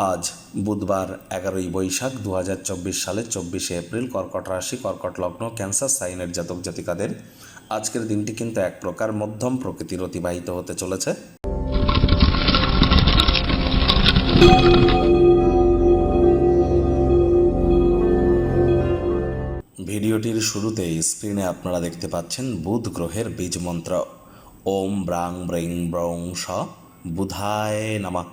আজ বুধবার 11ই বৈশাখ 2024 সালের 24শে এপ্রিল। কর্কট রাশি, কর্কট লগ্ন, ক্যান্সার সাইনের জাতক জাতিকাদের আজকের দিনটি কিন্তু এক প্রকার মধ্যম প্রকৃতির অতিবাহিত হতে চলেছে। ভিডিওটির শুরুতেই স্ক্রিনে আপনারা দেখতে পাচ্ছেন বুধ গ্রহের বীজ মন্ত্র ওম ব্রাং ব্রিং ব্রং স বুধায় নমঃ।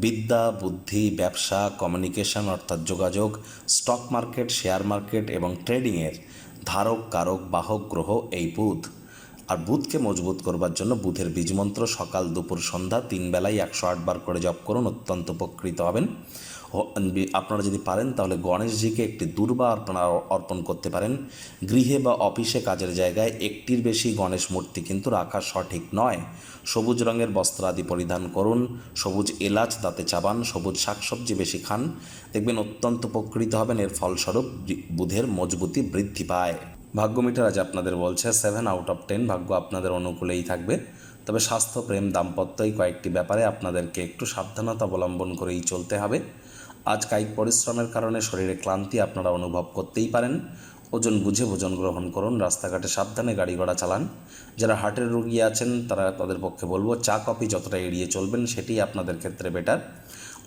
বিদ্যা, বুদ্ধি, ব্যবসা, কমিউনিকেশন অর্থাৎ যোগাযোগ, স্টক মার্কেট, শেয়ার মার্কেট এবং ট্রেডিংয়ের ধারক কারক বাহক গ্রহ এই বুধ। আর বুধকে মজবুত করবার জন্য বুধের বীজমন্ত্র সকাল দুপুর সন্ধ্যা 3 বেলায় 108 বার করে জপ করুন, অত্যন্ত উপকৃত হবেন। আপনারা যদি পারেন তাহলে গণেশজিকে একটি দূর্বা আপনারা অর্পণ করতে পারেন। গৃহে বা অফিসে কাজের জায়গায় একটির বেশি গণেশ মূর্তি কিন্তু রাখা সঠিক নয়। সবুজ রঙের বস্ত্র আদি পরিধান করুন, সবুজ এলাচ দাঁতে চাবান, সবুজ শাকসবজি বেশি খান, দেখবেন অত্যন্ত উপকৃত হবেন। এর ফলস্বরূপ বুধের মজবুতি বৃদ্ধি পায়। ভাগ্য মিটার আজ আপনাদের বলছে 7/10, ভাগ্য আপনাদের অনুকূলেই থাকবে। তবে স্বাস্থ্য, প্রেম, দাম্পত্য এই কয়েকটি ব্যাপারে আপনাদেরকে একটু সাবধানতা অবলম্বন করেই চলতে হবে। আজ কায়িক পরিশ্রমের কারণে শরীরে ক্লান্তি আপনারা অনুভব করতেই পারেন। ওজন বুঝে ভোজন গ্রহণ করুন, রাস্তাঘাটে সাবধানে গাড়ি ঘোড়া চালান। যারা হার্টের রোগী আছেন তাদের পক্ষে বলবো চা কফি যতটা এড়িয়ে চলবেন সেটি আপনাদের ক্ষেত্রে বেটার।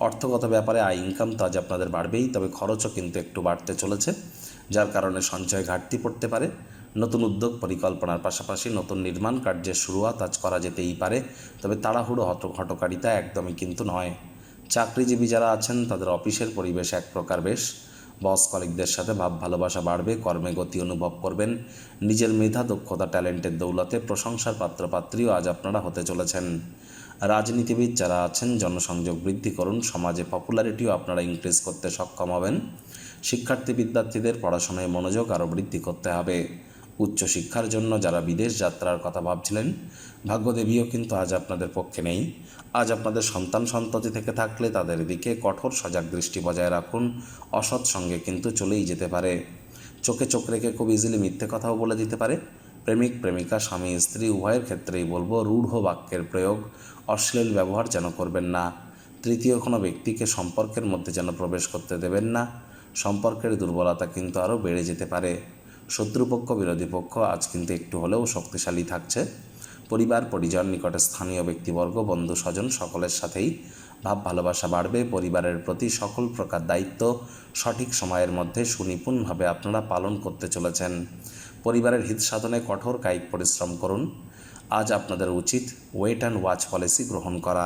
অর্থগত ব্যাপারে আয় ইনকাম তো আজ আপনাদের বাড়বেই, তবে খরচও কিন্তু একটু বাড়তে চলেছে, যার কারণে সঞ্চয় ঘাটতি পড়তে পারে। নতুন উদ্যোগ পরিকল্পনার পাশাপাশি নতুন নির্মাণ কার্যের শুরুয়াত আজ করা যেতেই পারে, তবে তাড়াহুড়ো হটকারিতা একদমই কিন্তু নয়। চাকরিজীবী যারা আছেন তাদের অফিসের পরিবেশ এক প্রকার বেশ। বস কলিগদের সাথে ভাব ভালোবাসা বাড়বে, কর্মে গতি অনুভব করবেন। নিজের মেধা, দক্ষতা, ট্যালেন্টের দৌলতে প্রশংসার পাত্রপাত্রীও আজ আপনারা হতে চলেছেন। রাজনীতিবিদ যারা আছেন জনসংযোগ বৃদ্ধি করুন, সমাজে পপুলারিটিও আপনারা ইনক্রিজ করতে সক্ষম হবেন। শিক্ষার্থী বিদ্যার্থীদের পড়াশোনায় মনোযোগ আরও বৃদ্ধি করতে হবে। উচ্চশিক্ষার জন্য যারা বিদেশ যাত্রার কথা ভাবছিলেন, ভাগ্যদেবীও কিন্তু আজ আপনাদের পক্ষে নেই। আজ আপনাদের সন্তান সন্ততি থেকে থাকলে তাদের দিকে কঠোর সজাগ দৃষ্টি বজায় রাখুন, অসৎ সঙ্গে কিন্তু চলেই যেতে পারে। চোখে চোখ রেখে খুব ইজিলি মিথ্যে কথাও বলে দিতে পারে। প্রেমিক প্রেমিকা, স্বামী স্ত্রী উভয়ের ক্ষেত্রেই বলবো রূঢ় বাক্যের প্রয়োগ, অশ্লীল ব্যবহার যেন করবেন না। তৃতীয় কোনো ব্যক্তিকে সম্পর্কের মধ্যে যেন প্রবেশ করতে দেবেন না। সম্পর্কের দুর্বলতা কিন্তু আরও বেড়ে যেতে পারে। শত্রুপক্ষ, বিরোধী পক্ষ আজ কিন্তু একটু হলেও শক্তিশালী থাকছে। পরিবার পরিজন, নিকটে স্থানীয় ব্যক্তিবর্গ, বন্ধু স্বজন সকলের সাথেই ভাব ভালোবাসা বাড়বে। পরিবারের প্রতি সকল প্রকার দায়িত্ব সঠিক সময়ের মধ্যে সুনিপুণভাবে আপনারা পালন করতে চলেছেন। পরিবারের হিত সাধনে কঠোর কায়িক পরিশ্রম করুন। আজ আপনাদের উচিত ওয়েট অ্যান্ড ওয়াচ পলিসি গ্রহণ করা।